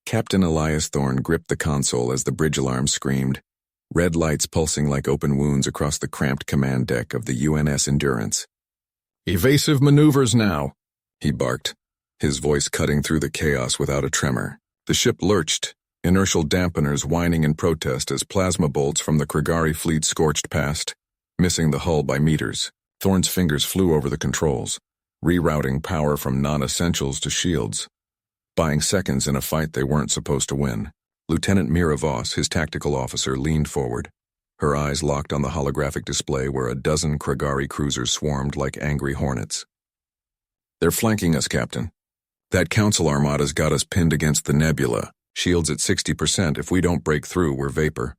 Captain Elias Thorne gripped the console as the bridge alarm screamed, red lights pulsing like open wounds across the cramped command deck of the UNS Endurance. "Evasive maneuvers now," he barked, his voice cutting through the chaos without a tremor. The ship lurched, inertial dampeners whining in protest as plasma bolts from the Kragari fleet scorched past, missing the hull by meters. Thorne's fingers flew over the controls, rerouting power from non-essentials to shields, buying seconds in a fight they weren't supposed to win. Lieutenant Mira Voss, his tactical officer, leaned forward, her eyes locked on the holographic display where a dozen Kragari cruisers swarmed like angry hornets. "They're flanking us, Captain. That Council Armada's got us pinned against the nebula. Shields at 60%. If we don't break through, we're vapor."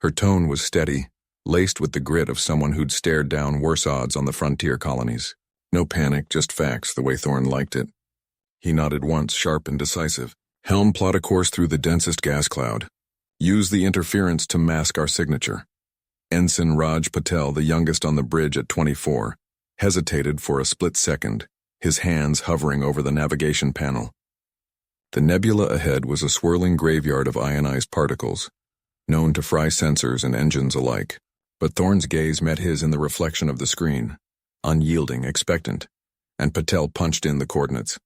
Her tone was steady, laced with the grit of someone who'd stared down worse odds on the frontier colonies. No panic, just facts, the way Thorne liked it. He nodded once, sharp and decisive. "Helm, plot a course through the densest gas cloud. Use the interference to mask our signature." Ensign Raj Patel, the youngest on the bridge at 24, hesitated for a split second, his hands hovering over the navigation panel. The nebula ahead was a swirling graveyard of ionized particles, known to fry sensors and engines alike. But Thorne's gaze met his in the reflection of the screen, unyielding, expectant, and Patel punched in the coordinates.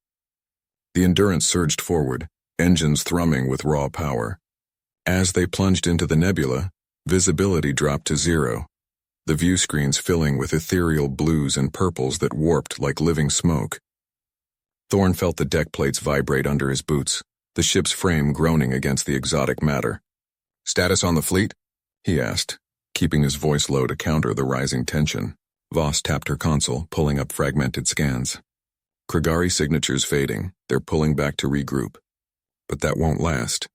The Endurance surged forward, engines thrumming with raw power. As they plunged into the nebula, visibility dropped to 0, the view screens filling with ethereal blues and purples that warped like living smoke. Thorne felt the deck plates vibrate under his boots, the ship's frame groaning against the exotic matter. "Status on the fleet?" he asked, keeping his voice low to counter the rising tension. Voss tapped her console, pulling up fragmented scans. Kragari signatures fading, they're pulling back to regroup. But that won't last.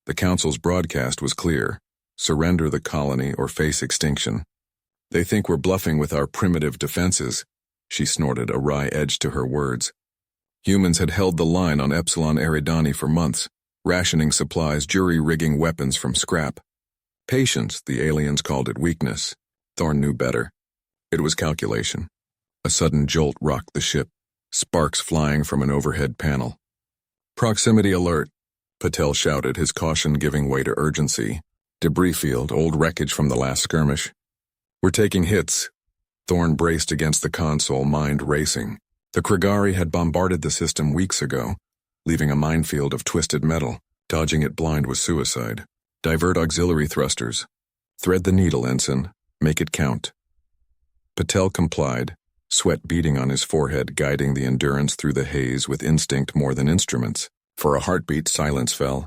The Council's broadcast was clear: surrender the colony or face extinction. "They think we're bluffing with our primitive defenses," she snorted, a wry edge to her words. "Humans had held the line on Epsilon Eridani for months, rationing supplies, jury-rigging weapons from scrap. Patience, the aliens called it weakness. Thorne knew better. It was calculation." A sudden jolt rocked the ship, sparks flying from an overhead panel. "Proximity alert," Patel shouted, his caution giving way to urgency. "Debris field, old wreckage from the last skirmish. We're taking hits." Thorne braced against the console, mind racing. The Kragari had bombarded the system weeks ago, leaving a minefield of twisted metal. Dodging it blind was suicide. "Divert auxiliary thrusters. Thread the needle, Ensign. Make it count." Patel complied, sweat beading on his forehead, guiding the Endurance through the haze with instinct more than instruments. For a heartbeat, silence fell,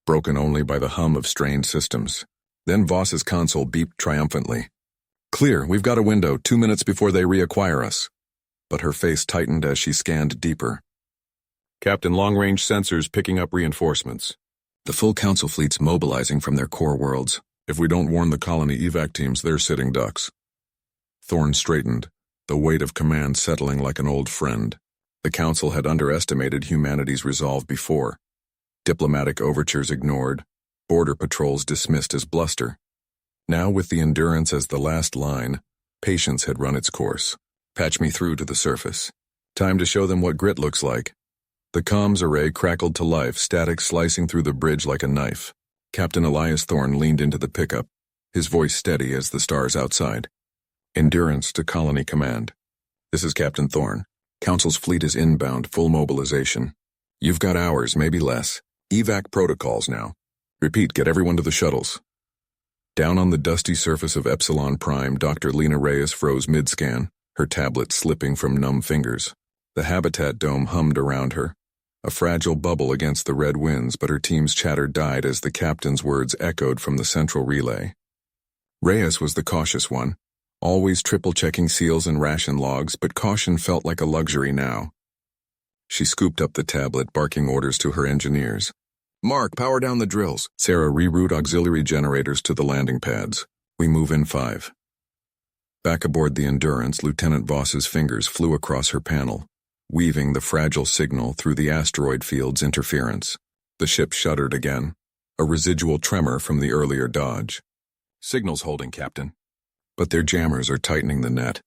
broken only by the hum of strained systems. Then Voss's console beeped triumphantly. "Clear, we've got a window, 2 minutes before they reacquire us." But her face tightened as she scanned deeper. "Captain, long-range sensors picking up reinforcements. The full Council fleet's mobilizing from their core worlds. If we don't warn the colony evac teams, they're sitting ducks." Thorne straightened, the weight of command settling like an old friend. The Council had underestimated humanity's resolve before. Diplomatic overtures ignored, border patrols dismissed as bluster. Now, with the Endurance as the last line, patience had run its course. "Patch me through to the surface. Time to show them what grit looks like." The comms array crackled to life, static slicing through the bridge like a knife. Captain Elias Thorne leaned into the pickup, his voice steady as the stars outside. "Endurance to Colony Command. This is Captain Thorne. Council's fleet is inbound, full mobilization. You've got hours, maybe less. Evac protocols now. Repeat, get everyone to the shuttles." Down on the dusty surface of Epsilon Prime, Dr. Lena Reyes froze mid-scan, her tablet slipping from numb fingers. The habitat dome hummed around her, a fragile bubble against the red winds, but her team's chatter died as the captain's words echoed from the central relay. Reyes was the cautious one, always triple-checking seals and ration logs, but caution felt like a luxury now. She scooped up the tablet, barking orders to her engineers. "Mark, power down the drills. Sarah, reroute auxiliary generators to the landing pads. We move in 5. Back aboard the Endurance, Lieutenant Voss's fingers flew across her panel, weaving the fragile signal through the asteroid field's interference. The ship shuddered again, a residual tremor from the earlier dodge. "Signal's holding, Captain. But their jammers are tightening the net.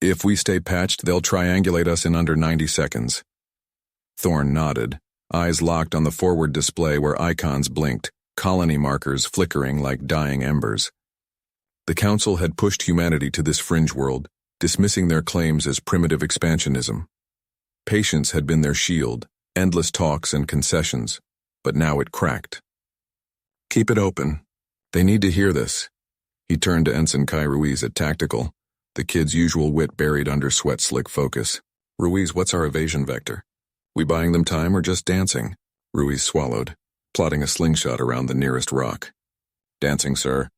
If we stay patched, they'll triangulate us in under 90 seconds. Thorne nodded, eyes locked on the forward display where icons blinked, colony markers flickering like dying embers. The Council had pushed humanity to this fringe world, dismissing their claims as primitive expansionism. Patience had been their shield, endless talks and concessions, but now it cracked. Keep it open. They need to hear this. He turned to Ensign Kai Ruiz at Tactical, the kid's usual wit buried under sweat-slick focus. Ruiz, what's our evasion vector? We buying them time or just dancing? Ruiz swallowed, plotting a slingshot around the nearest rock. Dancing, sir.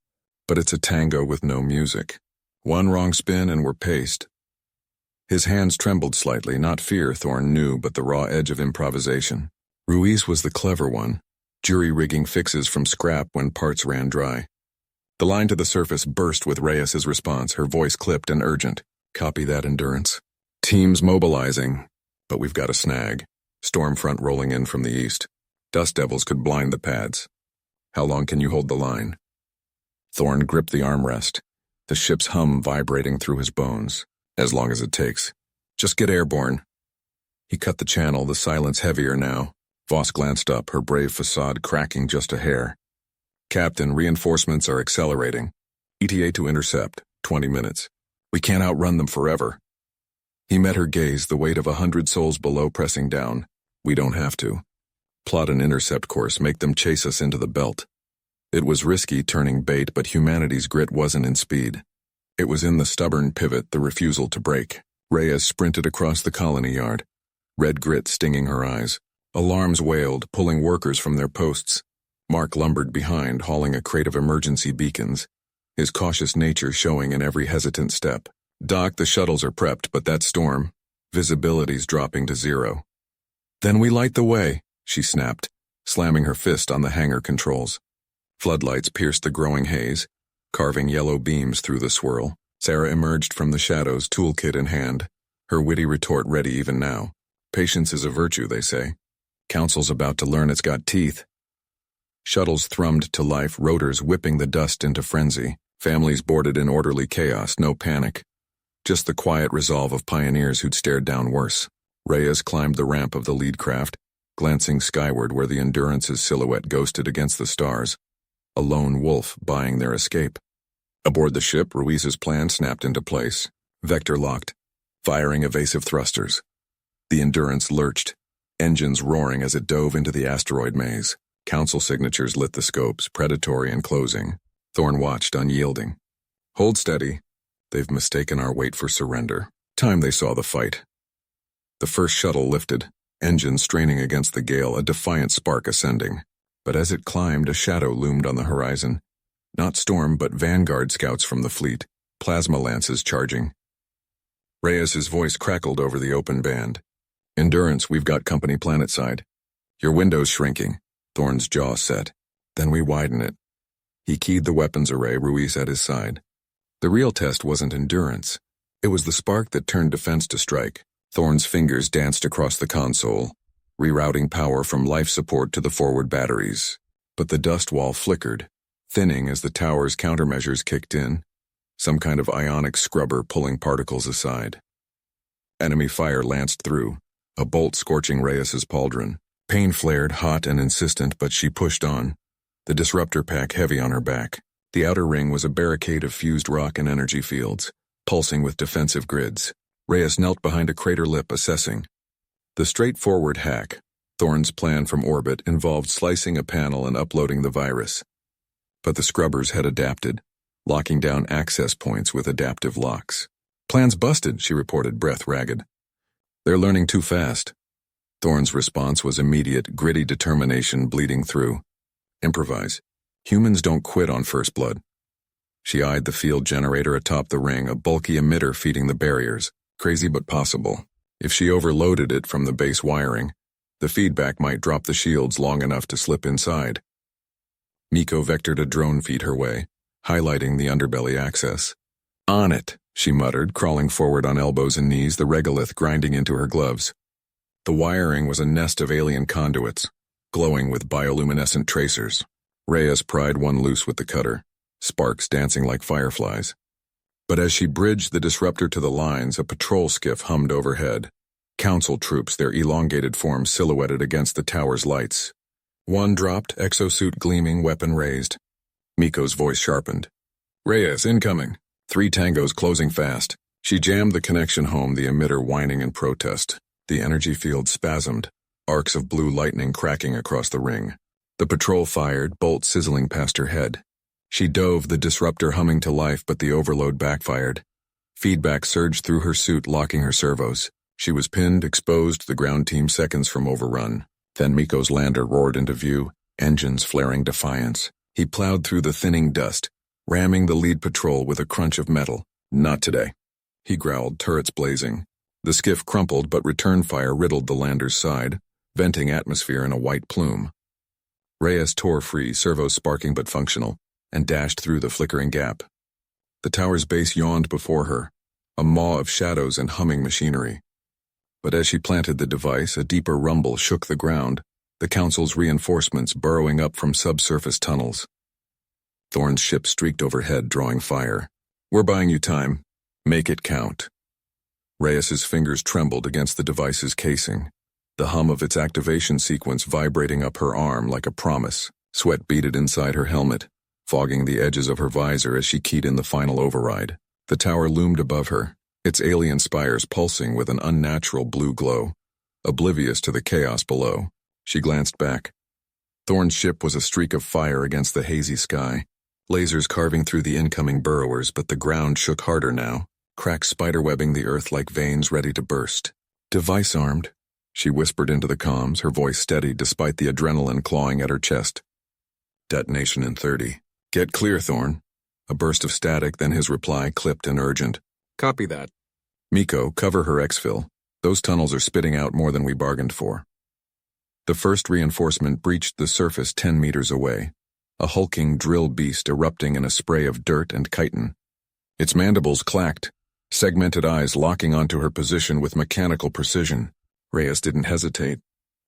But it's a tango with no music. One wrong spin and we're paced. His hands trembled slightly, not fear, Thorne knew, but the raw edge of improvisation. Ruiz was the clever one, jury-rigging fixes from scrap when parts ran dry. The line to the surface burst with Reyes's response, her voice clipped and urgent. Copy that, Endurance. Teams mobilizing, but we've got a snag. Storm front rolling in from the east. Dust devils could blind the pads. How long can you hold the line? Thorne gripped the armrest, the ship's hum vibrating through his bones. As long as it takes. Just get airborne. He cut the channel, the silence heavier now. Voss glanced up, her brave facade cracking just a hair. Captain, reinforcements are accelerating. ETA to intercept, 20 minutes. We can't outrun them forever. He met her gaze, the weight of 100 souls below pressing down. We don't have to. Plot an intercept course, make them chase us into the belt. It was risky turning bait, but humanity's grit wasn't in speed. It was in the stubborn pivot, the refusal to break. Reyes sprinted across the colony yard, red grit stinging her eyes. Alarms wailed, pulling workers from their posts. Mark lumbered behind, hauling a crate of emergency beacons, his cautious nature showing in every hesitant step. Doc, the shuttles are prepped, but that storm, visibility's dropping to 0. Then we light the way, she snapped, slamming her fist on the hangar controls. Floodlights pierced the growing haze, carving yellow beams through the swirl. Sarah emerged from the shadows, toolkit in hand, her witty retort ready even now. Patience is a virtue, they say. Council's about to learn it's got teeth. Shuttles thrummed to life, rotors whipping the dust into frenzy. Families boarded in orderly chaos, no panic. Just the quiet resolve of pioneers who'd stared down worse. Reyes climbed the ramp of the lead craft, glancing skyward where the Endurance's silhouette ghosted against the stars. A lone wolf buying their escape. Aboard the ship, Ruiz's plan snapped into place. Vector locked, firing evasive thrusters. The Endurance lurched, engines roaring as it dove into the asteroid maze. Council signatures lit the scopes, predatory and closing. Thorne watched, unyielding. Hold steady. They've mistaken our weight for surrender. Time they saw the fight. The first shuttle lifted, engine straining against the gale, a defiant spark ascending. But as it climbed, a shadow loomed on the horizon. Not Storm, but Vanguard scouts from the fleet, plasma lances charging. Reyes's voice crackled over the open band. Endurance, we've got company planetside. Your window's shrinking. Thorne's jaw set. Then we widen it. He keyed the weapons array, Ruiz at his side. The real test wasn't endurance. It was the spark that turned defense to strike. Thorne's fingers danced across the console, rerouting power from life support to the forward batteries. But the dust wall flickered, thinning as the tower's countermeasures kicked in, some kind of ionic scrubber pulling particles aside. Enemy fire lanced through, a bolt scorching Reyes's pauldron. Pain flared, hot and insistent, but she pushed on, the disruptor pack heavy on her back. The outer ring was a barricade of fused rock and energy fields, pulsing with defensive grids. Reyes knelt behind a crater lip, assessing. The straightforward hack, Thorne's plan from orbit, involved slicing a panel and uploading the virus. But the scrubbers had adapted, locking down access points with adaptive locks. Plan's busted, she reported, breath ragged. They're learning too fast. Thorne's response was immediate, gritty determination bleeding through. Improvise. Humans don't quit on first blood. She eyed the field generator atop the ring, a bulky emitter feeding the barriers. Crazy but possible. If she overloaded it from the base wiring, the feedback might drop the shields long enough to slip inside. Miko vectored a drone feed her way, highlighting the underbelly access. On it, she muttered, crawling forward on elbows and knees, the regolith grinding into her gloves. The wiring was a nest of alien conduits, glowing with bioluminescent tracers. Reyes pried one loose with the cutter, sparks dancing like fireflies. But as she bridged the disruptor to the lines, a patrol skiff hummed overhead. Council troops, their elongated forms silhouetted against the tower's lights. One dropped, exosuit gleaming, weapon raised. Miko's voice sharpened. Reyes, incoming. 3 tangos closing fast. She jammed the connection home, the emitter whining in protest. The energy field spasmed, arcs of blue lightning cracking across the ring. The patrol fired, bolts sizzling past her head. She dove, the disruptor humming to life, but the overload backfired. Feedback surged through her suit, locking her servos. She was pinned, exposed, the ground team seconds from overrun. Then Miko's lander roared into view, engines flaring defiance. He plowed through the thinning dust, ramming the lead patrol with a crunch of metal. Not today. He growled, turrets blazing. The skiff crumpled, but return fire riddled the lander's side, venting atmosphere in a white plume. Reyes tore free, servos sparking but functional, and dashed through the flickering gap. The tower's base yawned before her, a maw of shadows and humming machinery. But as she planted the device, a deeper rumble shook the ground, the Council's reinforcements burrowing up from subsurface tunnels. Thorne's ship streaked overhead, drawing fire. We're buying you time. Make it count. Reyes's fingers trembled against the device's casing, the hum of its activation sequence vibrating up her arm like a promise. Sweat beaded inside her helmet, fogging the edges of her visor as she keyed in the final override. The tower loomed above her, its alien spires pulsing with an unnatural blue glow. Oblivious to the chaos below, she glanced back. Thorne's ship was a streak of fire against the hazy sky, lasers carving through the incoming burrowers, but the ground shook harder now, cracks spiderwebbing the earth like veins ready to burst. Device armed, she whispered into the comms, her voice steady despite the adrenaline clawing at her chest. Detonation in 30. Get clear, Thorne. A burst of static, then his reply, clipped and urgent. Copy that. Miko, cover her exfil. Those tunnels are spitting out more than we bargained for. The first reinforcement breached the surface 10 meters away, a hulking drill beast erupting in a spray of dirt and chitin. Its mandibles clacked, segmented eyes locking onto her position with mechanical precision. Reyes didn't hesitate.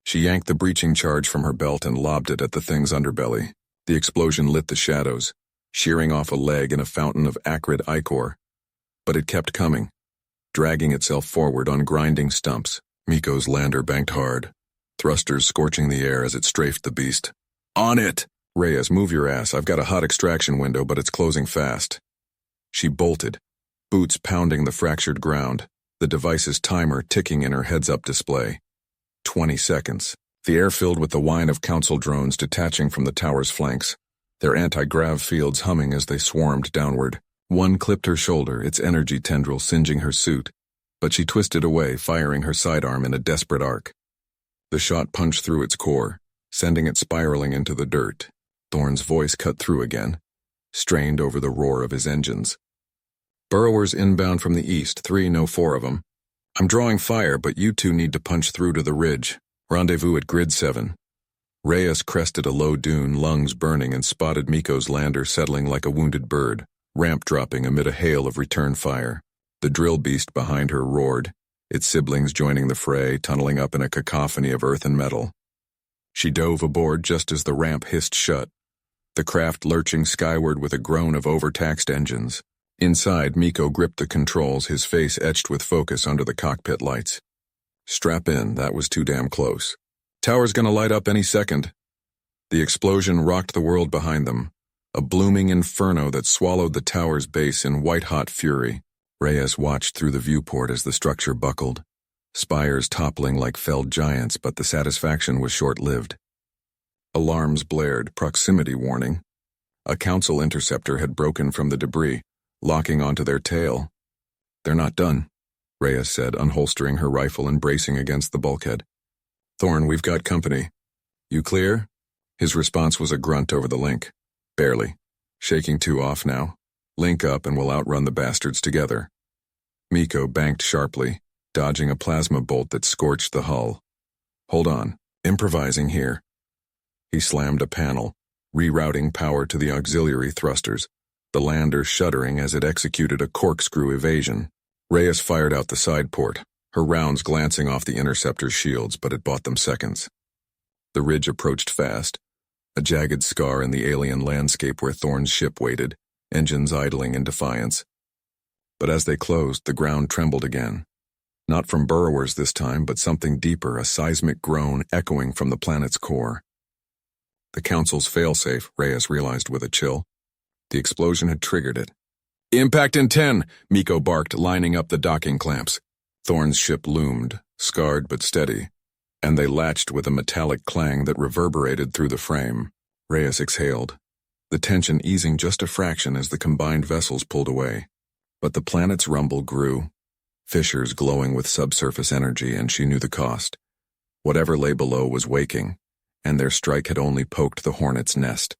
She yanked the breaching charge from her belt and lobbed it at the thing's underbelly. The explosion lit the shadows, shearing off a leg in a fountain of acrid ichor. But it kept coming, dragging itself forward on grinding stumps. Miko's lander banked hard, thrusters scorching the air as it strafed the beast. On it! Reyes, move your ass. I've got a hot extraction window, but it's closing fast. She bolted, boots pounding the fractured ground, the device's timer ticking in her heads-up display. 20 seconds. The air filled with the whine of Council drones detaching from the tower's flanks, their anti-grav fields humming as they swarmed downward. One clipped her shoulder, its energy tendril singeing her suit, but she twisted away, firing her sidearm in a desperate arc. The shot punched through its core, sending it spiraling into the dirt. Thorne's voice cut through again, strained over the roar of his engines. Burrowers inbound from the east, 3, no 4 of them. I'm drawing fire, but you two need to punch through to the ridge. Rendezvous at grid 7. Reyes crested a low dune, lungs burning, and spotted Miko's lander settling like a wounded bird, ramp dropping amid a hail of return fire. The drill beast behind her roared, its siblings joining the fray, tunneling up in a cacophony of earth and metal. She dove aboard just as the ramp hissed shut, the craft lurching skyward with a groan of overtaxed engines. Inside, Miko gripped the controls, his face etched with focus under the cockpit lights. Strap in, that was too damn close. Tower's gonna light up any second. The explosion rocked the world behind them, a blooming inferno that swallowed the tower's base in white-hot fury. Reyes watched through the viewport as the structure buckled, spires toppling like felled giants, but the satisfaction was short-lived. Alarms blared, proximity warning. A Council interceptor had broken from the debris, locking onto their tail. They're not done, Reyes said, unholstering her rifle and bracing against the bulkhead. Thorne, we've got company. You clear? His response was a grunt over the link. Barely. Shaking 2 off now. Link up and we'll outrun the bastards together. Miko banked sharply, dodging a plasma bolt that scorched the hull. Hold on. Improvising here. He slammed a panel, rerouting power to the auxiliary thrusters, the lander shuddering as it executed a corkscrew evasion. Reyes fired out the side port, her rounds glancing off the interceptor's shields, but it bought them seconds. The ridge approached fast, a jagged scar in the alien landscape where Thorne's ship waited, engines idling in defiance. But as they closed, the ground trembled again. Not from burrowers this time, but something deeper, a seismic groan echoing from the planet's core. The Council's failsafe, Reyes realized with a chill. The explosion had triggered it. "Impact in 10, Miko barked, lining up the docking clamps. Thorn's ship loomed, scarred but steady, and they latched with a metallic clang that reverberated through the frame. Reyes exhaled, the tension easing just a fraction as the combined vessels pulled away. But the planet's rumble grew, fissures glowing with subsurface energy, and she knew the cost. Whatever lay below was waking, and their strike had only poked the hornet's nest.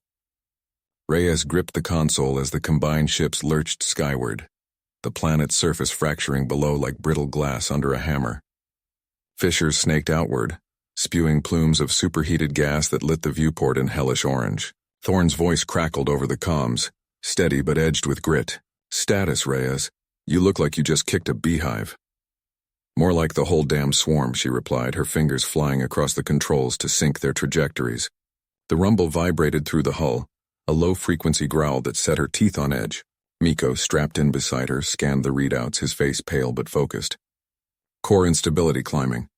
Reyes gripped the console as the combined ships lurched skyward, the planet's surface fracturing below like brittle glass under a hammer. Fissures snaked outward, spewing plumes of superheated gas that lit the viewport in hellish orange. Thorn's voice crackled over the comms, steady but edged with grit. "Status, Reyes. You look like you just kicked a beehive." "More like the whole damn swarm," she replied, her fingers flying across the controls to sync their trajectories. The rumble vibrated through the hull, a low-frequency growl that set her teeth on edge. Miko, strapped in beside her, scanned the readouts, his face pale but focused. Core instability climbing.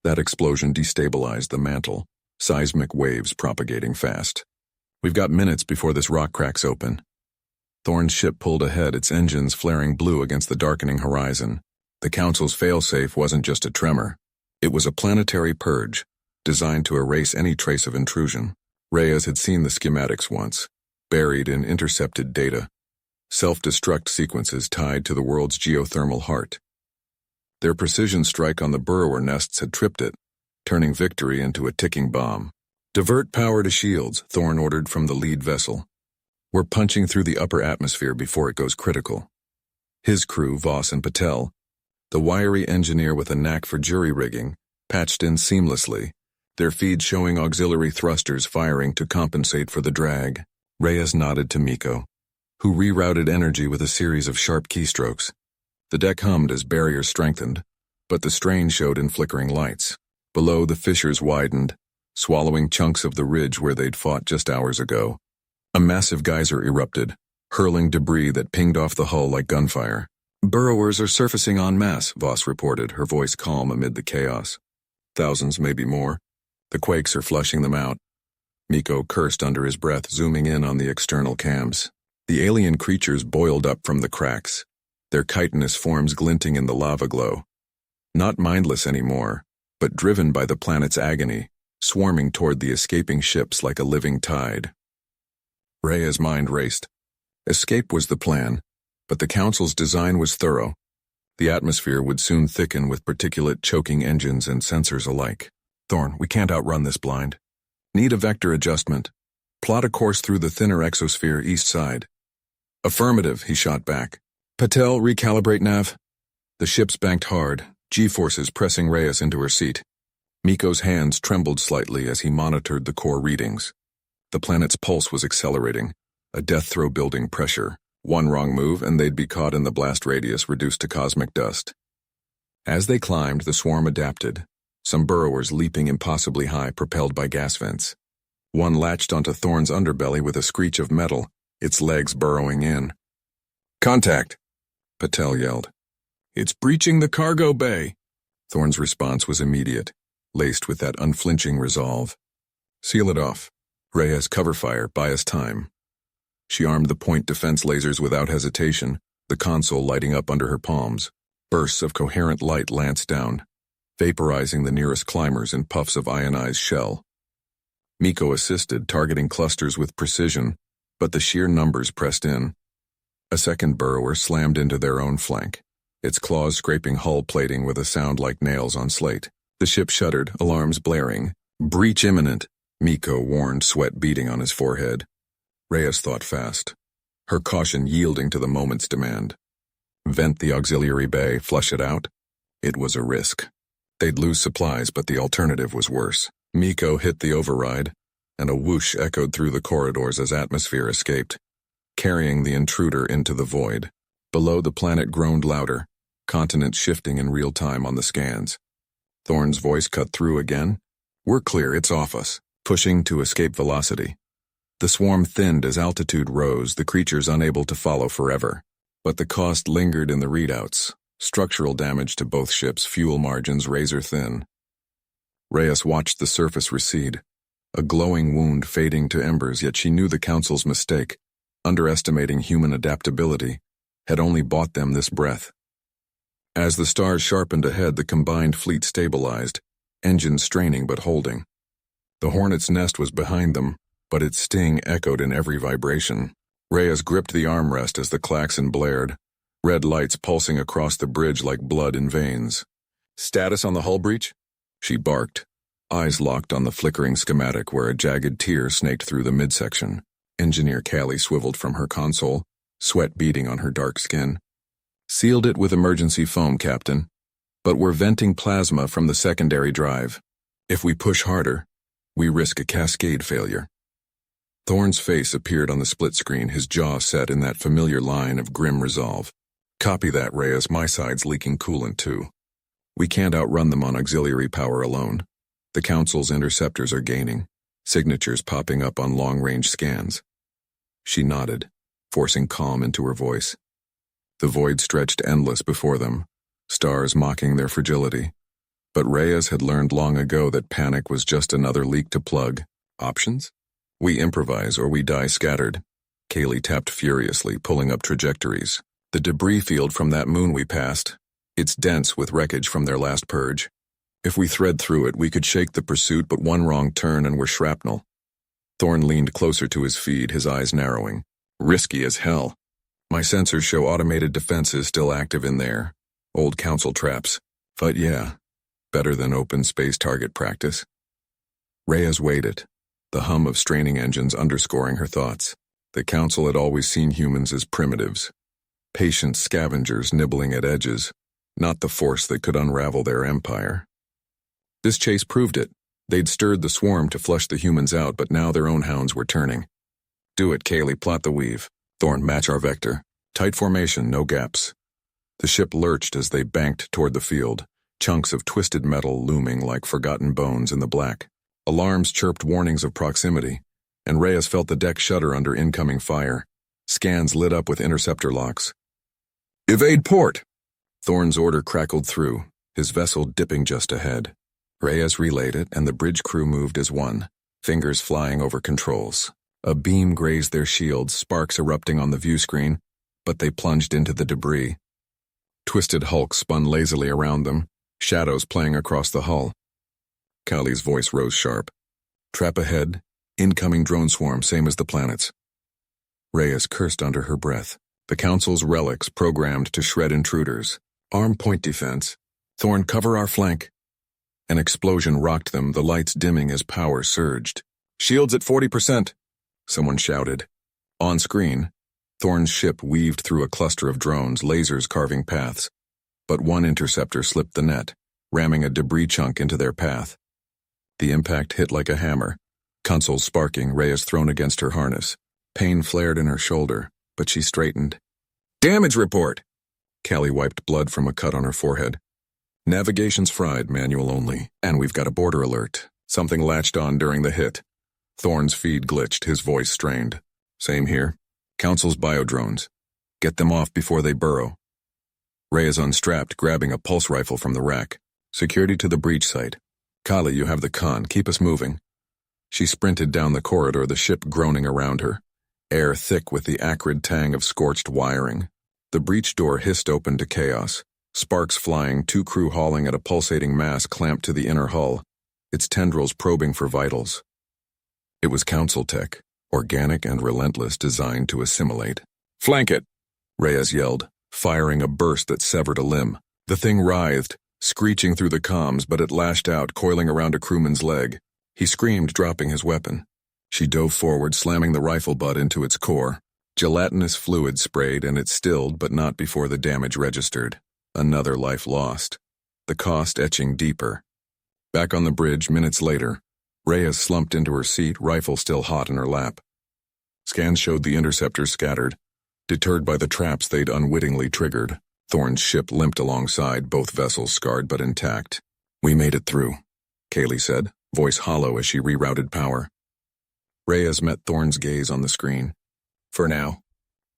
That explosion destabilized the mantle, seismic waves propagating fast. "We've got minutes before this rock cracks open." Thorn's ship pulled ahead, its engines flaring blue against the darkening horizon. The Council's failsafe wasn't just a tremor. It was a planetary purge, designed to erase any trace of intrusion. Reyes had seen the schematics once, buried in intercepted data, self-destruct sequences tied to the world's geothermal heart. Their precision strike on the burrower nests had tripped it, turning victory into a ticking bomb. "Divert power to shields," Thorn ordered from the lead vessel. "We're punching through the upper atmosphere before it goes critical." His crew, Voss and Patel, the wiry engineer with a knack for jury-rigging, patched in seamlessly, their feeds showing auxiliary thrusters firing to compensate for the drag. Reyes nodded to Miko, who rerouted energy with a series of sharp keystrokes. The deck hummed as barriers strengthened, but the strain showed in flickering lights. Below, the fissures widened, swallowing chunks of the ridge where they'd fought just hours ago. A massive geyser erupted, hurling debris that pinged off the hull like gunfire. "Burrowers are surfacing en masse," Voss reported, her voice calm amid the chaos. "Thousands, maybe more. The quakes are flushing them out." Miko cursed under his breath, zooming in on the external cams. The alien creatures boiled up from the cracks, their chitinous forms glinting in the lava glow. Not mindless anymore, but driven by the planet's agony, swarming toward the escaping ships like a living tide. Reyes' mind raced. Escape was the plan, but the Council's design was thorough. The atmosphere would soon thicken with particulate choking engines and sensors alike. "Thorn, we can't outrun this blind. Need a vector adjustment. Plot a course through the thinner exosphere east side." "Affirmative," he shot back. "Patel, recalibrate nav." The ships banked hard, G-forces pressing Reyes into her seat. Miko's hands trembled slightly as he monitored the core readings. The planet's pulse was accelerating, a death-throw building pressure. One wrong move and they'd be caught in the blast radius, reduced to cosmic dust. As they climbed, the swarm adapted, some burrowers leaping impossibly high, propelled by gas vents. One latched onto Thorn's underbelly with a screech of metal, its legs burrowing in. "Contact!" Patel yelled. "It's breaching the cargo bay." Thorn's response was immediate, laced with that unflinching resolve. "Seal it off. Reyes, cover fire, buy us time." She armed the point defense lasers without hesitation, the console lighting up under her palms. Bursts of coherent light lanced down, vaporizing the nearest climbers in puffs of ionized shell. Miko assisted, targeting clusters with precision, but the sheer numbers pressed in. A second burrower slammed into their own flank, its claws scraping hull plating with a sound like nails on slate. The ship shuddered, alarms blaring. "Breach imminent," Miko warned, sweat beading on his forehead. Reyes thought fast, her caution yielding to the moment's demand. Vent the auxiliary bay, flush it out? It was a risk. They'd lose supplies, but the alternative was worse. Miko hit the override, and a whoosh echoed through the corridors as atmosphere escaped, carrying the intruder into the void. Below, the planet groaned louder, continents shifting in real time on the scans. Thorn's voice cut through again. "We're clear, it's off us." Pushing to escape velocity. The swarm thinned as altitude rose, the creatures unable to follow forever. But the cost lingered in the readouts. Structural damage to both ships, fuel margins razor thin. Reyes watched the surface recede, a glowing wound fading to embers, yet she knew the Council's mistake, underestimating human adaptability, had only bought them this breath. As the stars sharpened ahead, the combined fleet stabilized, engines straining but holding. The Hornet's nest was behind them, but its sting echoed in every vibration. Reyes gripped the armrest as the klaxon blared, red lights pulsing across the bridge like blood in veins. "Status on the hull breach?" she barked, eyes locked on the flickering schematic where a jagged tear snaked through the midsection. Engineer Callie swiveled from her console, sweat beading on her dark skin. "Sealed it with emergency foam, Captain. But we're venting plasma from the secondary drive. If we push harder, we risk a cascade failure." Thorne's face appeared on the split screen, his jaw set in that familiar line of grim resolve. "Copy that, Reyes. My side's leaking coolant too. We can't outrun them on auxiliary power alone. The Council's interceptors are gaining, signatures popping up on long-range scans." She nodded, forcing calm into her voice. The void stretched endless before them, stars mocking their fragility. But Reyes had learned long ago that panic was just another leak to plug. Options? "We improvise or we die scattered." Callie tapped furiously, pulling up trajectories. "The debris field from that moon we passed. It's dense with wreckage from their last purge. If we thread through it, we could shake the pursuit, but one wrong turn and we're shrapnel." Thorne leaned closer to his feed, his eyes narrowing. "Risky as hell. My sensors show automated defenses still active in there. Old Council traps. But yeah, better than open space target practice." Reyes waited, the hum of straining engines underscoring her thoughts. The Council had always seen humans as primitives, patient scavengers nibbling at edges, not the force that could unravel their empire. This chase proved it. They'd stirred the swarm to flush the humans out, but now their own hounds were turning. "Do it, Callie, plot the weave. Thorne, match our vector. Tight formation, no gaps." The ship lurched as they banked toward the field, chunks of twisted metal looming like forgotten bones in the black. Alarms chirped warnings of proximity, and Reyes felt the deck shudder under incoming fire. Scans lit up with interceptor locks. "Evade port!" Thorne's order crackled through, his vessel dipping just ahead. Reyes relayed it, and the bridge crew moved as one, fingers flying over controls. A beam grazed their shields, sparks erupting on the view screen, but they plunged into the debris. Twisted hulks spun lazily around them, shadows playing across the hull. Callie's voice rose sharp. "Trap ahead, incoming drone swarm, same as the planets." Reyes cursed under her breath. The Council's relics programmed to shred intruders. "Arm point defense. Thorne, cover our flank." An explosion rocked them, the lights dimming as power surged. "Shields at 40%. Someone shouted. On screen, Thorne's ship weaved through a cluster of drones, lasers carving paths. But one interceptor slipped the net, ramming a debris chunk into their path. The impact hit like a hammer. Console sparking, Reyes thrown against her harness. Pain flared in her shoulder, but she straightened. "Damage report!" Callie wiped blood from a cut on her forehead. "Navigation's fried, manual only. And we've got a border alert. Something latched on during the hit." Thorne's feed glitched, his voice strained. "Same here. Council's biodrones. Get them off before they burrow." Reyes unstrapped, grabbing a pulse rifle from the rack. "Security to the breach site. Callie, you have the con. Keep us moving." She sprinted down the corridor, the ship groaning around her, air thick with the acrid tang of scorched wiring. The breach door hissed open to chaos, sparks flying, two crew hauling at a pulsating mass clamped to the inner hull, its tendrils probing for vitals. It was Council tech, organic and relentless, designed to assimilate. "Flank it!" Reyes yelled, firing a burst that severed a limb. The thing writhed, screeching through the comms, but it lashed out, coiling around a crewman's leg. He screamed, dropping his weapon. She dove forward, slamming the rifle butt into its core. Gelatinous fluid sprayed, and it stilled, but not before the damage registered. Another life lost. The cost etching deeper. Back on the bridge, minutes later, Reyes slumped into her seat, rifle still hot in her lap. Scans showed the interceptors scattered, deterred by the traps they'd unwittingly triggered. Thorne's ship limped alongside, both vessels scarred but intact. "We made it through," Callie said, voice hollow as she rerouted power. Reyes met Thorne's gaze on the screen. "For now.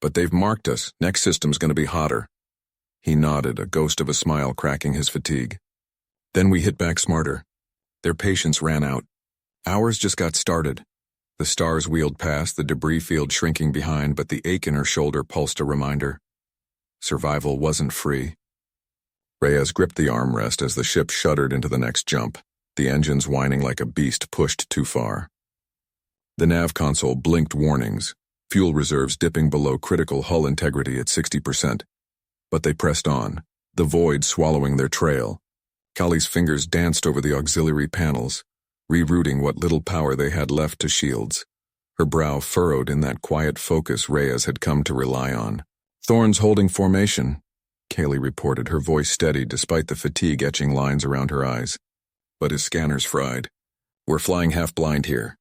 But they've marked us. Next system's gonna be hotter." He nodded, a ghost of a smile cracking his fatigue. Then we hit back smarter. Their patience ran out. Ours just got started. The stars wheeled past, the debris field shrinking behind, but the ache in her shoulder pulsed a reminder. Survival wasn't free. Reyes gripped the armrest as the ship shuddered into the next jump, the engines whining like a beast pushed too far. The nav console blinked warnings, fuel reserves dipping below critical hull integrity at 60%. But they pressed on, the void swallowing their trail. Kali's fingers danced over the auxiliary panels, rerouting what little power they had left to shields. Her brow furrowed in that quiet focus Reyes had come to rely on. "Thorn's holding formation," Kali reported, her voice steady despite the fatigue etching lines around her eyes. "But his scanner's fried. We're flying half-blind here."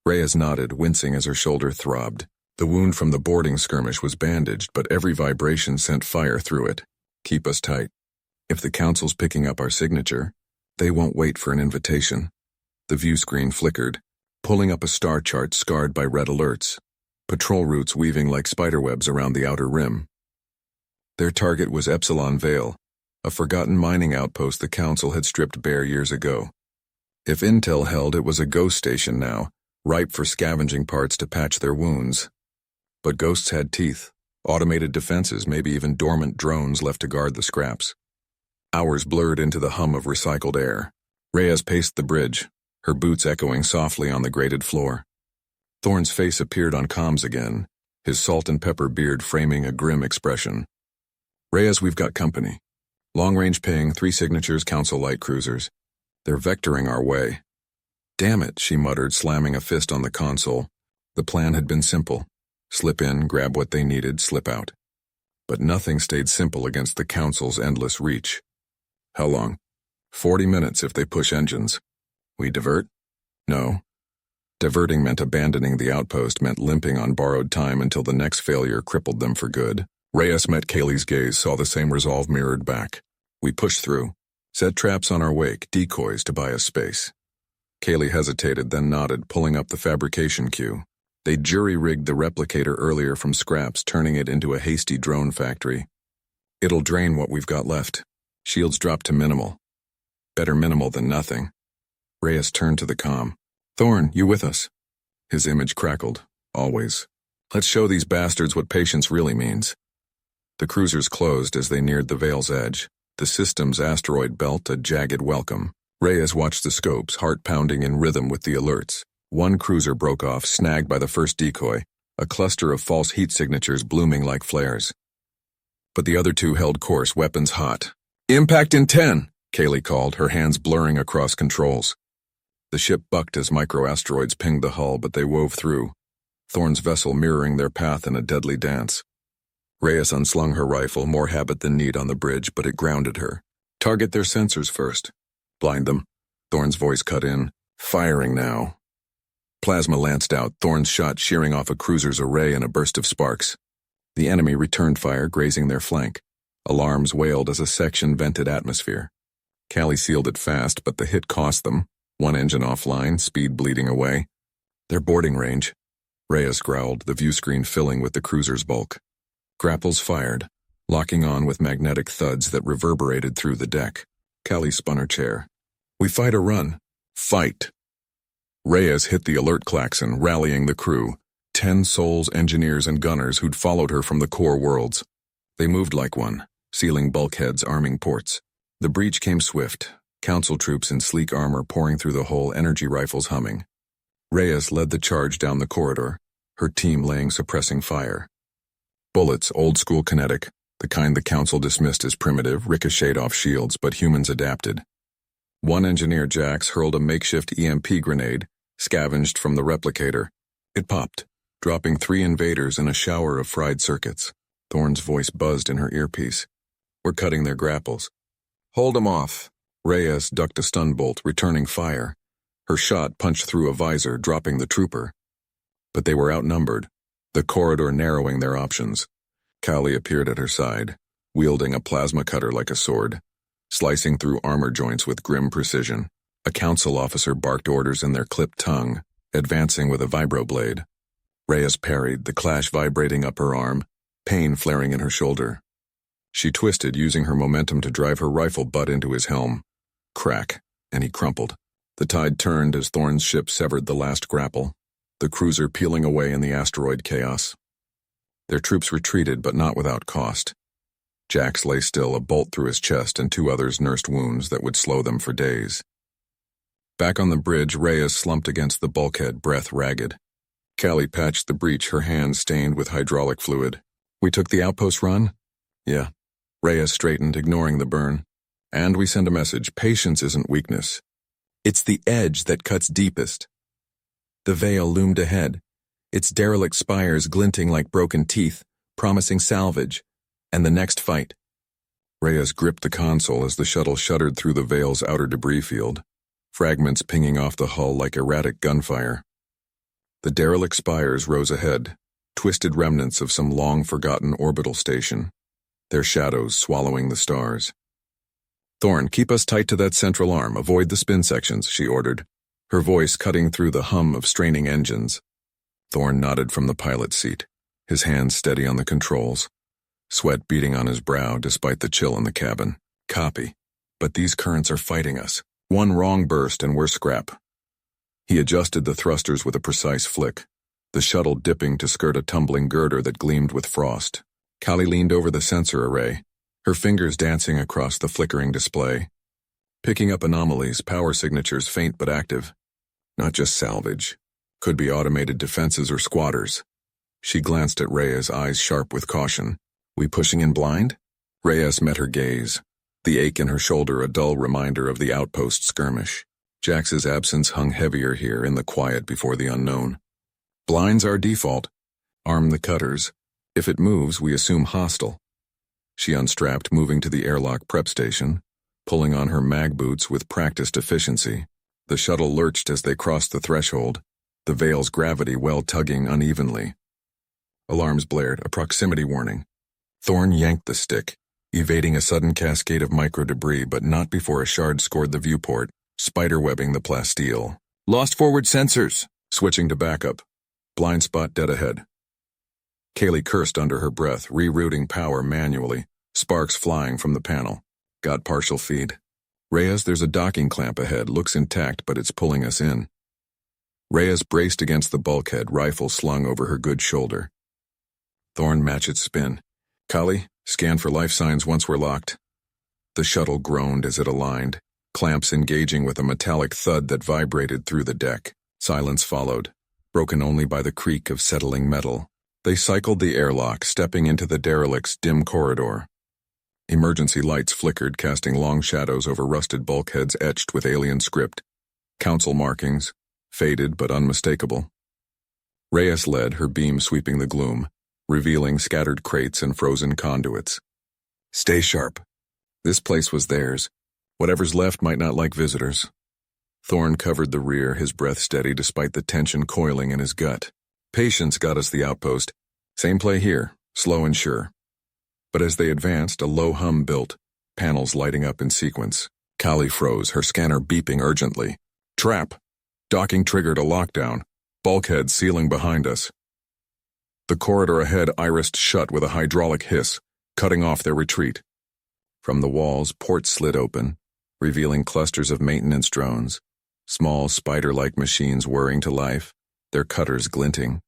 Reyes nodded, wincing as her shoulder throbbed. The wound from the boarding skirmish was bandaged, but every vibration sent fire through it. "Keep us tight. If the Council's picking up our signature, they won't wait for an invitation." The view screen flickered, pulling up a star chart scarred by red alerts, patrol routes weaving like spiderwebs around the outer rim. Their target was Epsilon Vale, a forgotten mining outpost the Council had stripped bare years ago. If intel held, it was a ghost station now, ripe for scavenging parts to patch their wounds. But ghosts had teeth, automated defenses, maybe even dormant drones left to guard the scraps. Hours blurred into the hum of recycled air. Reyes paced the bridge, her boots echoing softly on the grated floor. Thorn's face appeared on comms again, his salt and pepper beard framing a grim expression. "Reyes, we've got company. Long-range ping, 3 signatures, Council light cruisers. They're vectoring our way." "Damn it," she muttered, slamming a fist on the console. The plan had been simple. Slip in, grab what they needed, slip out. But nothing stayed simple against the Council's endless reach. "How long?" 40 minutes if they push engines." "We divert?" "No." Diverting meant abandoning the outpost, meant limping on borrowed time until the next failure crippled them for good. Reyes met Kali's gaze, saw the same resolve mirrored back. "We push through. Set traps on our wake, decoys to buy us space." Kali hesitated, then nodded, pulling up the fabrication queue. They jury-rigged the replicator earlier from scraps, turning it into a hasty drone factory. "It'll drain what we've got left. Shields dropped to minimal. Better minimal than nothing." Reyes turned to the comm. "Thorn, you with us?" His image crackled. "Always. Let's show these bastards what patience really means." The cruisers closed as they neared the Vale's edge, the system's asteroid belt a jagged welcome. Reyes watched the scopes, heart pounding in rhythm with the alerts. One cruiser broke off, snagged by the first decoy, a cluster of false heat signatures blooming like flares. But the other 2 held course, weapons hot. "Impact in 10, Kali called, her hands blurring across controls. The ship bucked as microasteroids pinged the hull, but they wove through, Thorn's vessel mirroring their path in a deadly dance. Reyes unslung her rifle, more habit than need on the bridge, but it grounded her. "Target their sensors first. Blind them." Thorn's voice cut in. "Firing now." Plasma lanced out, Thorn's shot shearing off a cruiser's array in a burst of sparks. The enemy returned fire, grazing their flank. Alarms wailed as a section vented atmosphere. Kali sealed it fast, but the hit cost them. One engine offline, speed bleeding away. "Their boarding range," Reyes growled, the view screen filling with the cruiser's bulk. Grapples fired, locking on with magnetic thuds that reverberated through the deck. Kali spun her chair. "We fight or run?" "Fight." Reyes hit the alert klaxon, rallying the crew, 10 souls, engineers, and gunners who'd followed her from the core worlds. They moved like one, sealing bulkheads, arming ports. The breach came swift, Council troops in sleek armor pouring through the hole, energy rifles humming. Reyes led the charge down the corridor, her team laying suppressing fire. Bullets, old-school kinetic, the kind the Council dismissed as primitive, ricocheted off shields, but humans adapted. One engineer, Jax, hurled a makeshift EMP grenade, scavenged from the replicator. It popped, dropping 3 invaders in a shower of fried circuits. Thorn's voice buzzed in her earpiece. "We're cutting their grapples." "Hold them off." Reyes ducked a stun bolt, returning fire. Her shot punched through a visor, dropping the trooper. But they were outnumbered, the corridor narrowing their options. Kali appeared at her side, wielding a plasma cutter like a sword, slicing through armor joints with grim precision. A Council officer barked orders in their clipped tongue, advancing with a vibroblade. Reyes parried, the clash vibrating up her arm, pain flaring in her shoulder. She twisted, using her momentum to drive her rifle butt into his helm. Crack, and he crumpled. The tide turned as Thorn's ship severed the last grapple, the cruiser peeling away in the asteroid chaos. Their troops retreated, but not without cost. Jax lay still, a bolt through his chest, and 2 others nursed wounds that would slow them for days. Back on the bridge, Reyes slumped against the bulkhead, breath ragged. Callie patched the breach, her hands stained with hydraulic fluid. "We took the outpost run?" "Yeah." Reyes straightened, ignoring the burn. "And we send a message. Patience isn't weakness. It's the edge that cuts deepest." The veil loomed ahead, its derelict spires glinting like broken teeth, promising salvage, and the next fight. Reyes gripped the console as the shuttle shuddered through the veil's outer debris field, fragments pinging off the hull like erratic gunfire. The derelict spires rose ahead, twisted remnants of some long-forgotten orbital station, their shadows swallowing the stars. "Thorn, keep us tight to that central arm. Avoid the spin sections," she ordered, her voice cutting through the hum of straining engines. Thorn nodded from the pilot's seat, his hands steady on the controls, sweat beading on his brow despite the chill in the cabin. "Copy. But these currents are fighting us. One wrong burst and we're scrap." He adjusted the thrusters with a precise flick, the shuttle dipping to skirt a tumbling girder that gleamed with frost. Callie leaned over the sensor array, her fingers dancing across the flickering display, picking up anomalies, power signatures faint but active. Not just salvage. Could be automated defenses or squatters. She glanced at Reyes, eyes sharp with caution. "We pushing in blind?" Reyes met her gaze, the ache in her shoulder a dull reminder of the outpost skirmish. Jax's absence hung heavier here in the quiet before the unknown. "Blind's our default. Arm the cutters. If it moves, we assume hostile." She unstrapped, moving to the airlock prep station, pulling on her mag boots with practiced efficiency. The shuttle lurched as they crossed the threshold, the veil's gravity well tugging unevenly. Alarms blared, a proximity warning. Thorn yanked the stick, evading a sudden cascade of micro-debris, but not before a shard scored the viewport, spiderwebbing the plasteel. "Lost forward sensors!" Switching to backup. Blind spot dead ahead. Kaylee cursed under her breath, rerouting power manually, sparks flying from the panel. "Got partial feed. Reyes, there's a docking clamp ahead, looks intact, but it's pulling us in." Reyes braced against the bulkhead, rifle slung over her good shoulder. Thorn matched its spin. "Callie, scan for life signs once we're locked." The shuttle groaned as it aligned, clamps engaging with a metallic thud that vibrated through the deck. Silence followed, broken only by the creak of settling metal. They cycled the airlock, stepping into the derelict's dim corridor. Emergency lights flickered, casting long shadows over rusted bulkheads etched with alien script. Council markings, faded but unmistakable. Reyes led, her beam sweeping the gloom, revealing scattered crates and frozen conduits. "Stay sharp. This place was theirs. Whatever's left might not like visitors." Thorn covered the rear, his breath steady despite the tension coiling in his gut. "Patience got us the outpost. Same play here, slow and sure." But as they advanced, a low hum built, panels lighting up in sequence. Callie froze, her scanner beeping urgently. "Trap! Docking triggered a lockdown. Bulkhead sealing behind us." The corridor ahead irised shut with a hydraulic hiss, cutting off their retreat. From the walls, ports slid open, revealing clusters of maintenance drones, small spider-like machines whirring to life, their cutters glinting.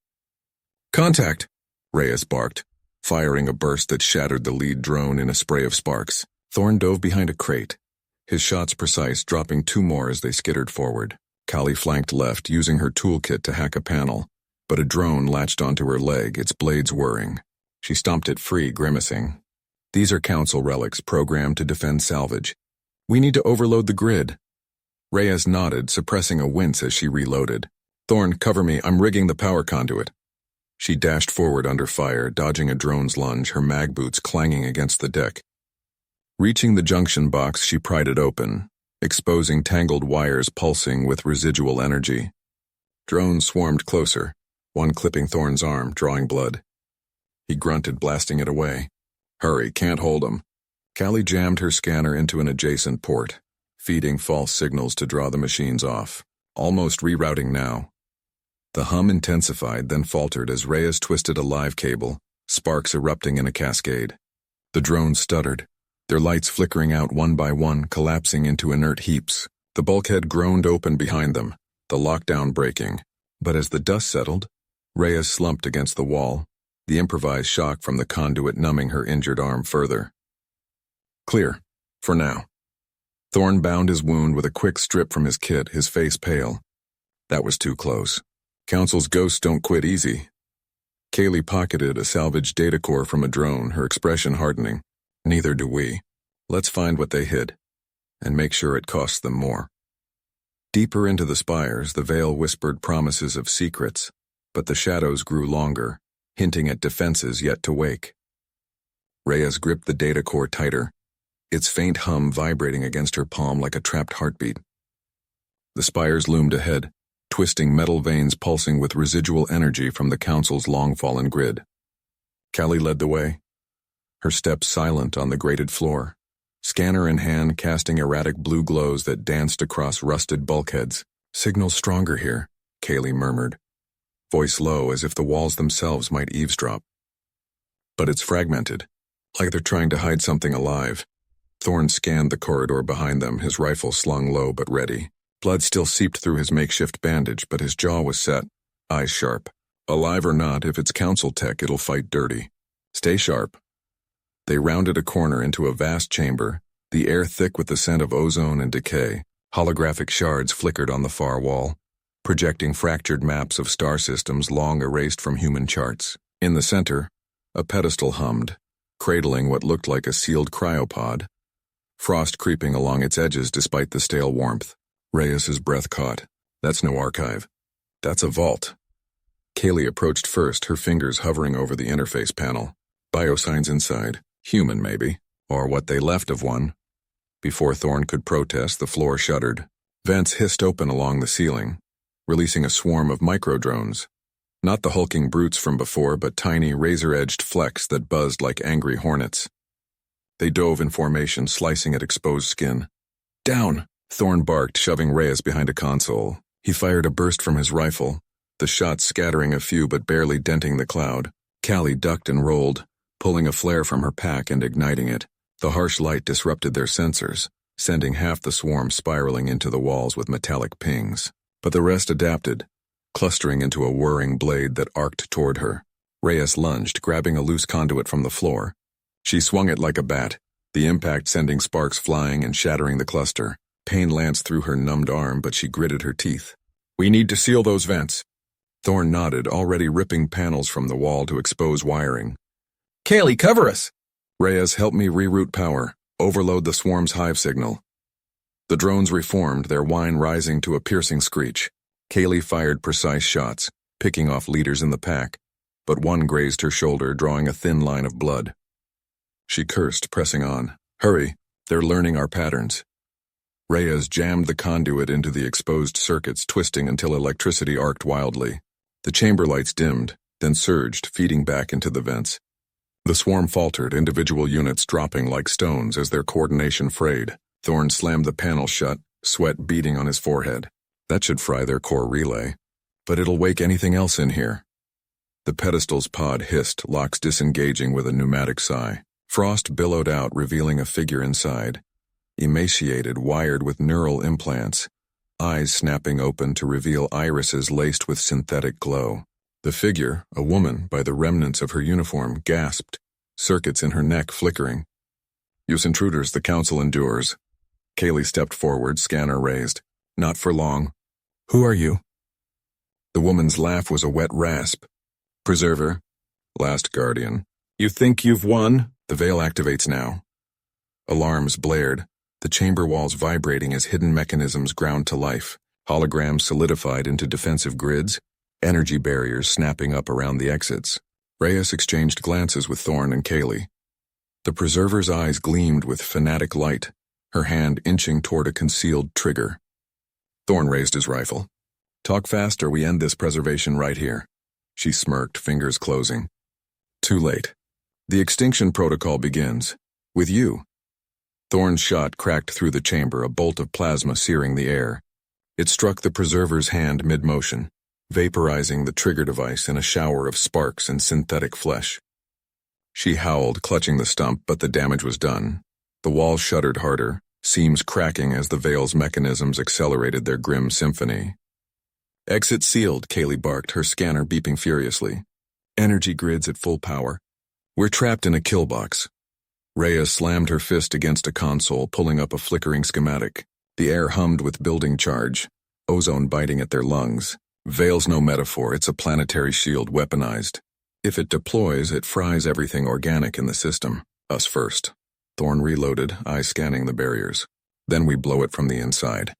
"Contact!" Reyes barked, firing a burst that shattered the lead drone in a spray of sparks. Thorn dove behind a crate, his shots precise, dropping 2 more as they skittered forward. Callie flanked left, using her toolkit to hack a panel, but a drone latched onto her leg, its blades whirring. She stomped it free, grimacing. "These are Council relics programmed to defend salvage. We need to overload the grid." Reyes nodded, suppressing a wince as she reloaded. "Thorn, cover me, I'm rigging the power conduit." She dashed forward under fire, dodging a drone's lunge, her mag boots clanging against the deck. Reaching the junction box, she pried it open, exposing tangled wires pulsing with residual energy. Drones swarmed closer, one clipping Thorn's arm, drawing blood. He grunted, blasting it away. "Hurry, can't hold him." Callie jammed her scanner into an adjacent port, feeding false signals to draw the machines off. Almost rerouting now. The hum intensified, then faltered as Reyes twisted a live cable, sparks erupting in a cascade. The drones stuttered, their lights flickering out one by one, collapsing into inert heaps. The bulkhead groaned open behind them, the lockdown breaking. But as the dust settled, Reyes slumped against the wall, the improvised shock from the conduit numbing her injured arm further. Clear. For now. Thorne bound his wound with a quick strip from his kit, his face pale. That was too close. Council's ghosts don't quit easy. Kaylee pocketed a salvaged data core from a drone, her expression hardening. Neither do we. Let's find what they hid, and make sure it costs them more. Deeper into the spires, the veil whispered promises of secrets, but the shadows grew longer, hinting at defenses yet to wake. Reyes gripped the data core tighter, its faint hum vibrating against her palm like a trapped heartbeat. The spires loomed ahead, twisting metal veins pulsing with residual energy from the Council's long-fallen grid. Callie led the way, her steps silent on the grated floor, scanner in hand casting erratic blue glows that danced across rusted bulkheads. Signals stronger here, Kaylee murmured, voice low as if the walls themselves might eavesdrop. But it's fragmented, like they're trying to hide something alive. Thorne scanned the corridor behind them, his rifle slung low but ready. Blood still seeped through his makeshift bandage, but his jaw was set, eyes sharp. Alive or not, if it's Council tech, it'll fight dirty. Stay sharp. They rounded a corner into a vast chamber, the air thick with the scent of ozone and decay. Holographic shards flickered on the far wall, projecting fractured maps of star systems long erased from human charts. In the center, a pedestal hummed, cradling what looked like a sealed cryopod, frost creeping along its edges despite the stale warmth. Reyes's breath caught. That's no archive. That's a vault. Kaylee approached first, her fingers hovering over the interface panel. Biosigns inside. Human, maybe. Or what they left of one. Before Thorne could protest, the floor shuddered. Vents hissed open along the ceiling, releasing a swarm of microdrones. Not the hulking brutes from before, but tiny, razor-edged flecks that buzzed like angry hornets. They dove in formation, slicing at exposed skin. Down! Thorne barked, shoving Reyes behind a console. He fired a burst from his rifle, the shot scattering a few but barely denting the cloud. Callie ducked and rolled, pulling a flare from her pack and igniting it. The harsh light disrupted their sensors, sending half the swarm spiraling into the walls with metallic pings. But the rest adapted, clustering into a whirring blade that arced toward her. Reyes lunged, grabbing a loose conduit from the floor. She swung it like a bat, the impact sending sparks flying and shattering the cluster. Pain lanced through her numbed arm, but she gritted her teeth. We need to seal those vents. Thorne nodded, already ripping panels from the wall to expose wiring. Kaylee, cover us! Reyes, help me reroute power. Overload the swarm's hive signal. The drones reformed, their whine rising to a piercing screech. Kaylee fired precise shots, picking off leaders in the pack, but one grazed her shoulder, drawing a thin line of blood. She cursed, pressing on. Hurry, they're learning our patterns. Reyes jammed the conduit into the exposed circuits, twisting until electricity arced wildly. The chamber lights dimmed, then surged, feeding back into the vents. The swarm faltered, individual units dropping like stones as their coordination frayed. Thorne slammed the panel shut, sweat beading on his forehead. That should fry their core relay. But it'll wake anything else in here. The pedestal's pod hissed, locks disengaging with a pneumatic sigh. Frost billowed out, revealing a figure inside. Emaciated, wired with neural implants, eyes snapping open to reveal irises laced with synthetic glow. The figure, a woman by the remnants of her uniform, gasped, circuits in her neck flickering. Use intruders, the Council endures. Kaylee stepped forward, scanner raised. Not for long. Who are you? The woman's laugh was a wet rasp. Preserver. Last Guardian. You think you've won? The veil activates now. Alarms blared, the chamber walls vibrating as hidden mechanisms ground to life, holograms solidified into defensive grids, energy barriers snapping up around the exits. Reyes exchanged glances with Thorne and Kaylee. The Preserver's eyes gleamed with fanatic light, her hand inching toward a concealed trigger. Thorne raised his rifle. Talk fast or we end this preservation right here. She smirked, fingers closing. Too late. The extinction protocol begins. With you. Thorne's shot cracked through the chamber, a bolt of plasma searing the air. It struck the Preserver's hand mid-motion, vaporizing the trigger device in a shower of sparks and synthetic flesh. She howled, clutching the stump, but the damage was done. The wall shuddered harder, seams cracking as the veil's mechanisms accelerated their grim symphony. "Exit sealed," Kaylee barked, her scanner beeping furiously. "Energy grids at full power. We're trapped in a kill box." Rhea slammed her fist against a console, pulling up a flickering schematic. The air hummed with building charge, ozone biting at their lungs. Veil's no metaphor, it's a planetary shield weaponized. If it deploys, it fries everything organic in the system. Us first. Thorne reloaded, eyes scanning the barriers. Then we blow it from the inside.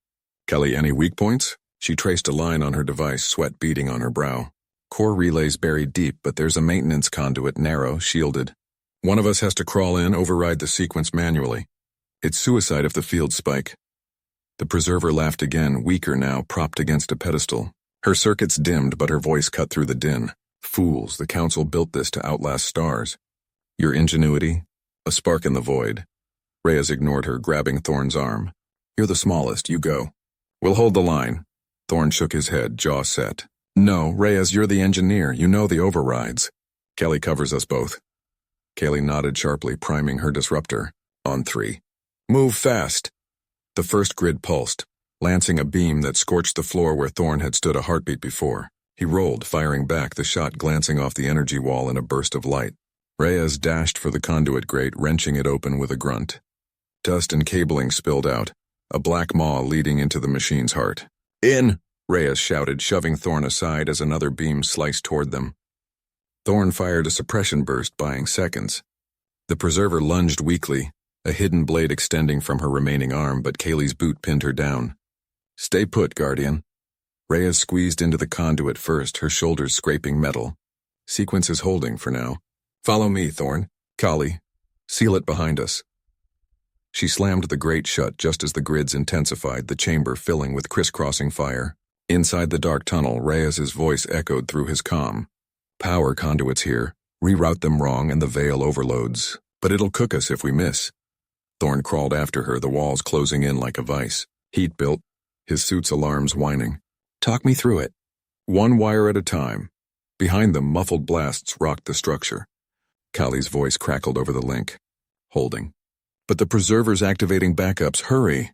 "Kelly, any weak points?" She traced a line on her device, sweat beading on her brow. "Core relays buried deep, but there's a maintenance conduit, narrow, shielded. One of us has to crawl in, override the sequence manually. It's suicide if the fields spike." The preserver laughed again, weaker now, propped against a pedestal. Her circuits dimmed, but her voice cut through the din. "Fools, the Council built this to outlast stars. Your ingenuity? A spark in the void." Reyes ignored her, grabbing Thorne's arm. "You're the smallest, you go." "We'll hold the line." Thorne shook his head, jaw set. "No, Reyes, you're the engineer, you know the overrides. Kelly covers us both." Kaylee nodded sharply, priming her disruptor. On 3. "Move fast." The first grid pulsed, lancing a beam that scorched the floor where Thorne had stood a heartbeat before. He rolled, firing back, the shot glancing off the energy wall in a burst of light. Reyes dashed for the conduit grate, wrenching it open with a grunt. Dust and cabling spilled out, a black maw leading into the machine's heart. "In!" Reyes shouted, shoving Thorne aside as another beam sliced toward them. Thorne fired a suppression burst, buying seconds. The preserver lunged weakly, a hidden blade extending from her remaining arm, but Kaylee's boot pinned her down. "Stay put, Guardian." Reyes squeezed into the conduit first, her shoulders scraping metal. "Sequence is holding for now. Follow me, Thorne. Kali, seal it behind us." She slammed the grate shut just as the grids intensified, the chamber filling with crisscrossing fire. Inside the dark tunnel, Reyes's voice echoed through his comm. "Power conduits here. Reroute them wrong and the veil overloads. But it'll cook us if we miss." Thorne crawled after her, the walls closing in like a vice. Heat built, his suit's alarms whining. "Talk me through it." "One wire at a time." Behind them, muffled blasts rocked the structure. Kali's voice crackled over the link. "Holding. But the preserver's activating backups. Hurry!"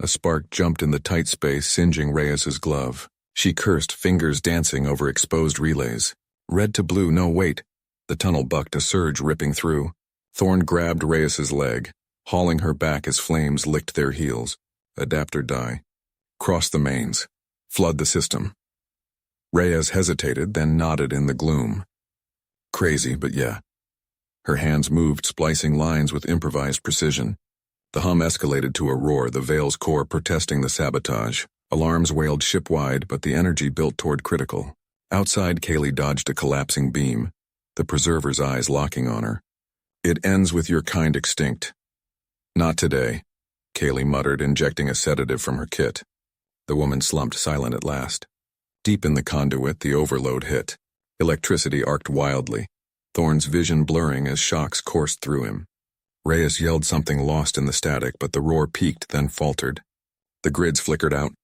A spark jumped in the tight space, singeing Reyes's glove. She cursed, fingers dancing over exposed relays. Red to blue, no wait. The tunnel bucked, a surge ripping through. Thorne grabbed Reyes's leg, hauling her back as flames licked their heels. Adapt or die. Cross the mains. Flood the system. Reyes hesitated, then nodded in the gloom. Crazy, but yeah. Her hands moved, splicing lines with improvised precision. The hum escalated to a roar, the Veil's core protesting the sabotage. Alarms wailed shipwide, but the energy built toward critical. Outside, Kaylee dodged a collapsing beam, the preserver's eyes locking on her. "It ends with your kind extinct." "Not today," Kaylee muttered, injecting a sedative from her kit. The woman slumped, silent at last. Deep in the conduit, the overload hit. Electricity arced wildly, Thorne's vision blurring as shocks coursed through him. Reyes yelled something lost in the static, but the roar peaked, then faltered. The grids flickered out.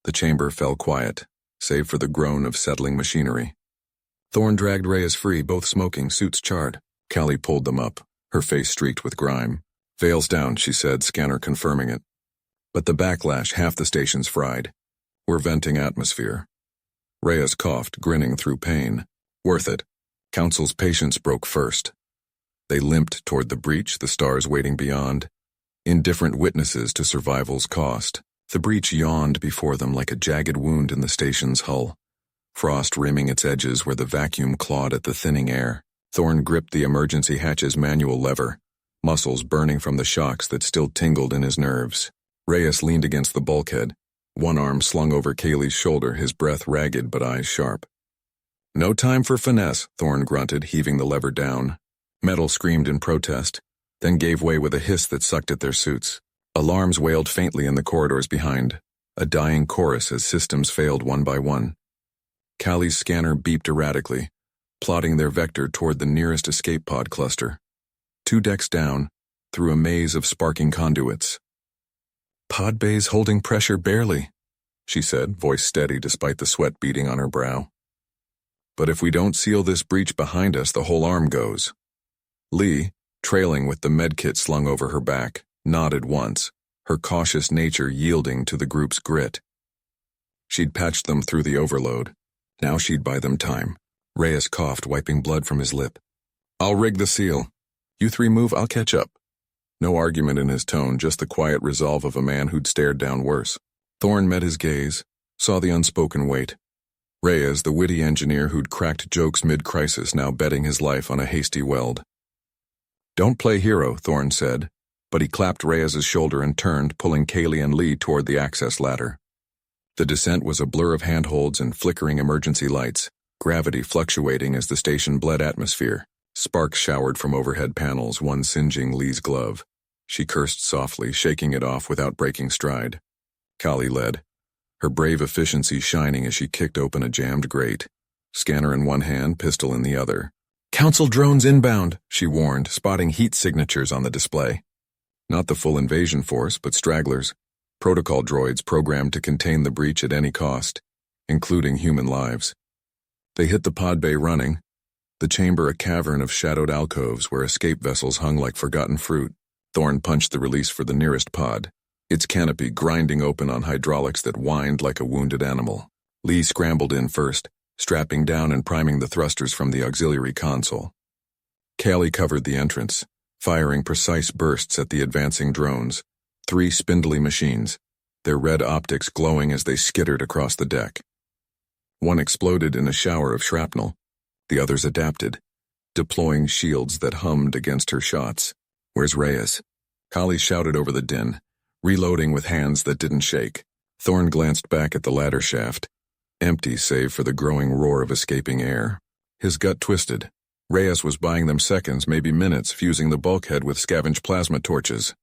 The chamber fell quiet, save for the groan of settling machinery. Thorne dragged Reyes free, both smoking, suits charred. Kali pulled them up, her face streaked with grime. "Veil's down," she said, scanner confirming it. "But the backlash, half the station's fried. We're venting atmosphere." Reyes coughed, grinning through pain. "Worth it. Council's patience broke first." They limped toward the breach, the stars waiting beyond, indifferent witnesses to survival's cost. The breach yawned before them like a jagged wound in the station's hull, frost rimming its edges where the vacuum clawed at the thinning air. Thorne gripped the emergency hatch's manual lever, muscles burning from the shocks that still tingled in his nerves. Reyes leaned against the bulkhead, one arm slung over Kaylee's shoulder, his breath ragged but eyes sharp. "No time for finesse," Thorne grunted, heaving the lever down. Metal screamed in protest, then gave way with a hiss that sucked at their suits. Alarms wailed faintly in the corridors behind, a dying chorus as systems failed one by one. Kali's scanner beeped erratically, plotting their vector toward the nearest escape pod cluster. 2 decks down, through a maze of sparking conduits. "Pod bay's holding pressure barely," she said, voice steady despite the sweat beading on her brow. "But if we don't seal this breach behind us, the whole arm goes." Lee, trailing with the medkit slung over her back, nodded once, her cautious nature yielding to the group's grit. She'd patched them through the overload. Now she'd buy them time. Reyes coughed, wiping blood from his lip. I'll rig the seal. You three move, I'll catch up. No argument in his tone, just the quiet resolve of a man who'd stared down worse. Thorne met his gaze, saw the unspoken weight. Reyes, the witty engineer who'd cracked jokes mid-crisis, now betting his life on a hasty weld. Don't play hero, Thorne said, but he clapped Reyes's shoulder and turned, pulling Kaylee and Lee toward the access ladder. The descent was a blur of handholds and flickering emergency lights, gravity fluctuating as the station bled atmosphere. Sparks showered from overhead panels, one singeing Lee's glove. She cursed softly, shaking it off without breaking stride. Kali led, her brave efficiency shining as she kicked open a jammed grate. Scanner in one hand, pistol in the other. Council drones inbound, she warned, spotting heat signatures on the display. Not the full invasion force, but stragglers. Protocol droids programmed to contain the breach at any cost, including human lives. They hit the pod bay running, the chamber a cavern of shadowed alcoves where escape vessels hung like forgotten fruit. Thorne punched the release for the nearest pod, its canopy grinding open on hydraulics that whined like a wounded animal. Lee scrambled in first, strapping down and priming the thrusters from the auxiliary console. Kali covered the entrance, firing precise bursts at the advancing drones. 3 spindly machines, their red optics glowing as they skittered across the deck. One exploded in a shower of shrapnel. The others adapted, deploying shields that hummed against her shots. Where's Reyes? Kali shouted over the din, reloading with hands that didn't shake. Thorne glanced back at the ladder shaft, empty save for the growing roar of escaping air. His gut twisted. Reyes was buying them seconds, maybe minutes, fusing the bulkhead with scavenged plasma torches.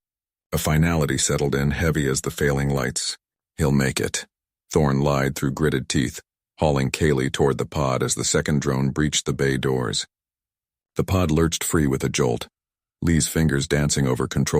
A finality settled in, heavy as the failing lights. He'll make it. Thorne lied through gritted teeth, hauling Kaylee toward the pod as the second drone breached the bay doors. The pod lurched free with a jolt, Lee's fingers dancing over control.